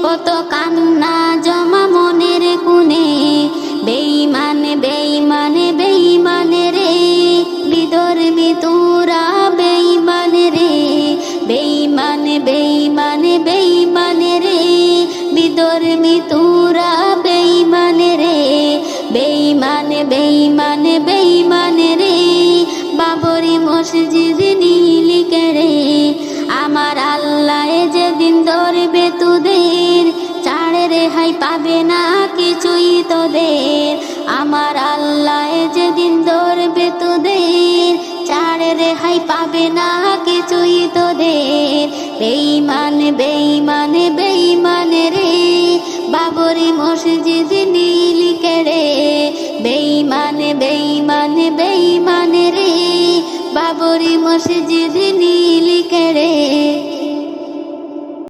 কত কান্না জমা মনের কোণে। বেঈমান বেঈমান বেঈমান রে, বিধর্মী তোরা বেঈমান রে। বেঈমান বেঈমান বেঈমান রে, বিধর্মী তোরা বেঈমান রে। বেঈমান বেঈমান বেঈমান রে, বাবরি মসজিদ নীলি কেড়ে। আমার আল্লাহ যেদিন ধরবে তোদের, ছাড় রেহাই পাবে না কিছুই তোদের। আমার আল্লাহ যেদিন ধরবে তোদের, ছাড় রেহাই পাবে না কিছুই তোদের। বেঈমান বেঈমান বেঈমান রে, বাবরি মসজিদ নীলি কেড়ে। বেঈমান বেঈমান বেঈমান রে, বাবরি মসজিদ